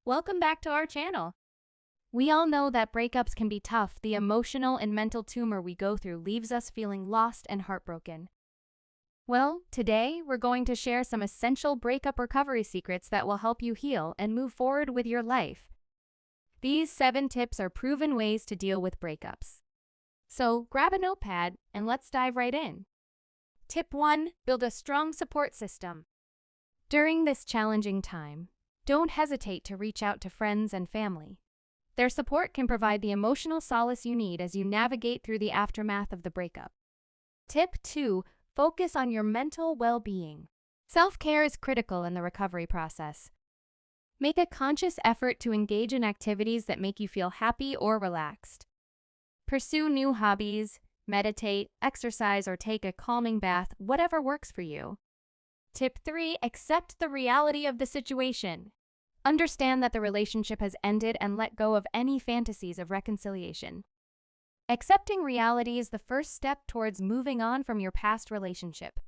Welcome back to our channel. We all know that breakups can be tough. The emotional and mental tumor we go through leaves us feeling lost and heartbroken. Well, today we're going to share some essential breakup recovery secrets that will help you heal and move forward with your life. These 7 tips are proven ways to deal with breakups. So grab a notepad and let's dive right in. Tip 1. Build a strong support system. During this challenging time, don't hesitate to reach out to friends and family. Their support can provide the emotional solace you need as you navigate through the aftermath of the breakup. Tip 2. Focus on your mental well-being. Self-care is critical in the recovery process. Make a conscious effort to engage in activities that make you feel happy or relaxed. Pursue new hobbies, meditate, exercise, or take a calming bath, whatever works for you. Tip 3. Accept the reality of the situation. Understand that the relationship has ended and let go of any fantasies of reconciliation. Accepting reality is the first step towards moving on from your past relationship.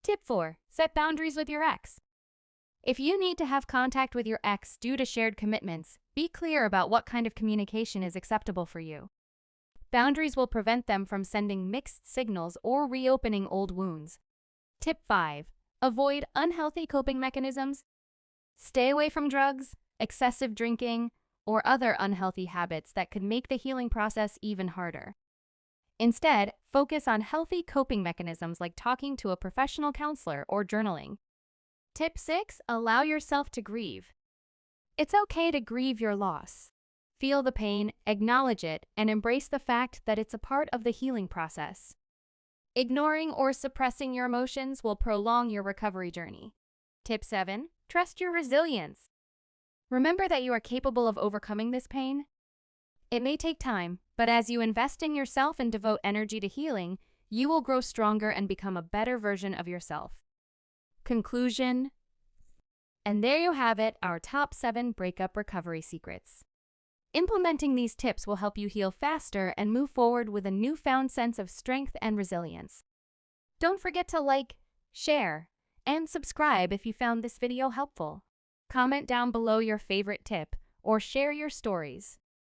Tip 4. Set boundaries with your ex. If you need to have contact with your ex due to shared commitments, be clear about what kind of communication is acceptable for you. Boundaries will prevent them from sending mixed signals or reopening old wounds. Tip 5. Avoid unhealthy coping mechanisms. Stay away from drugs, excessive drinking, or other unhealthy habits that could make the healing process even harder. Instead, focus on healthy coping mechanisms like talking to a professional counselor or journaling. Tip 6. Allow yourself to grieve. It's okay to grieve your loss. Feel the pain, acknowledge it, and embrace the fact that it's a part of the healing process. Ignoring or suppressing your emotions will prolong your recovery journey. Tip 7. Trust your resilience. Remember that you are capable of overcoming this pain. It may take time, but as you invest in yourself and devote energy to healing, you will grow stronger and become a better version of yourself. Conclusion. And there you have it, our top 7 breakup recovery secrets. Implementing these tips will help you heal faster and move forward with a newfound sense of strength and resilience. Don't forget to like, share, and subscribe if you found this video helpful. Comment down below your favorite tip or share your stories.